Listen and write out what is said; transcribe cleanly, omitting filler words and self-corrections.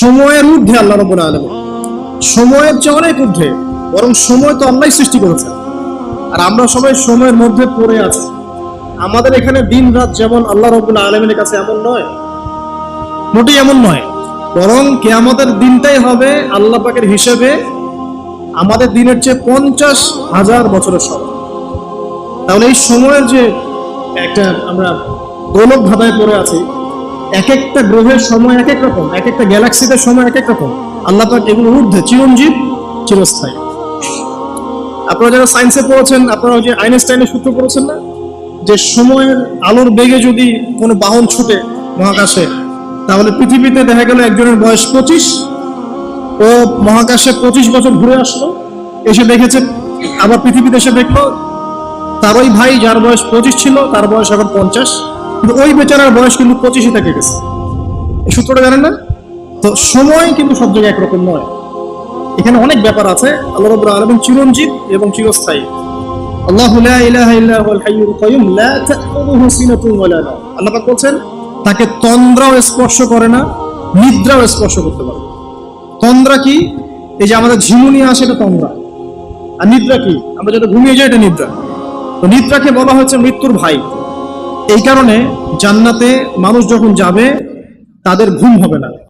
সময়ের ঊর্ধ্বে আল্লাহ রাব্বুল আলামিন, সময়ের চেয়ে অনেক ঊর্ধ্বে। বরং সময় তো আল্লাহই সৃষ্টি করেছে, আর আমরা সবাই সময়ের মধ্যে পড়ে আছি। আমাদের এখানে দিন রাত যেমন আল্লাহ রাব্বুল আলামিনের কাছে এমন নয়, মোটেই এমন নয়। বরং কিয়ামতের দিনটাই হবে আল্লাহ পাকের হিসেবে আমাদের দিনের চেয়ে 50,000 বছরের সমান। তাহলে এই সময়ের যে একটা আমরা গোলক ধাঁধায় পড়ে আছি, এক একটা গ্রহের সময় এক এক রকম, এক একটা গ্যালাক্সিতে সময় এক এক রকম। আল্লাহ পাক এগুলো ঊর্ধ্বে, চিরঞ্জীব, চিরস্থায়ী। আপনারা যারা সায়েন্সে পড়েছেন, আপনারা ওই যে আইনস্টাইনের সূত্র পড়েছেন না, যে সময়ের আলোর বেগে যদি কোনো বাহন ছুটে মহাকাশে, তাহলে পৃথিবীতে দেখা গেল একজনের বয়স 25, ও মহাকাশে 25 বছর ঘুরে আসলো, এসে দেখেছে, আবার পৃথিবীতে এসে দেখলো তার ওই ভাই যার বয়স 25 ছিল তার বয়স এখন 50, কিন্তু ওই বেচারার বয়স কিন্তু 25ই থেকে গেছে। এই সূত্রটা জানেন না? তো সময় কিন্তু সব জায়গায় একরকম নয়, এখানে অনেক ব্যাপার আছে। আল্লাহ রাব্বুল আলামিন চিরঞ্জীব এবং চিরস্থায়ী। আল্লাহু লা ইলাহা ইল্লা হুয়াল হাইয়ুল কাইয়ুম লা তাখুযুহু সিনাতুন ওয়ালা নাওম। আল্লাহ পাক বলেন তাকে তন্দ্রাও স্পর্শ করে না, নিদ্রাও স্পর্শ করতে পারে। তন্দ্রা কি? এই যে আমাদের ঝিমুনি আসে, এটা তন্দ্রা। আর নিদ্রা কি? আমরা যেটা ঘুমিয়ে যাই, এটা নিদ্রা। তো নিদ্রাকে বলা হচ্ছে মৃত্যুর ভাই। এই কারণে জান্নাতে মানুষ যখন যাবে তাদের ঘুম হবে না।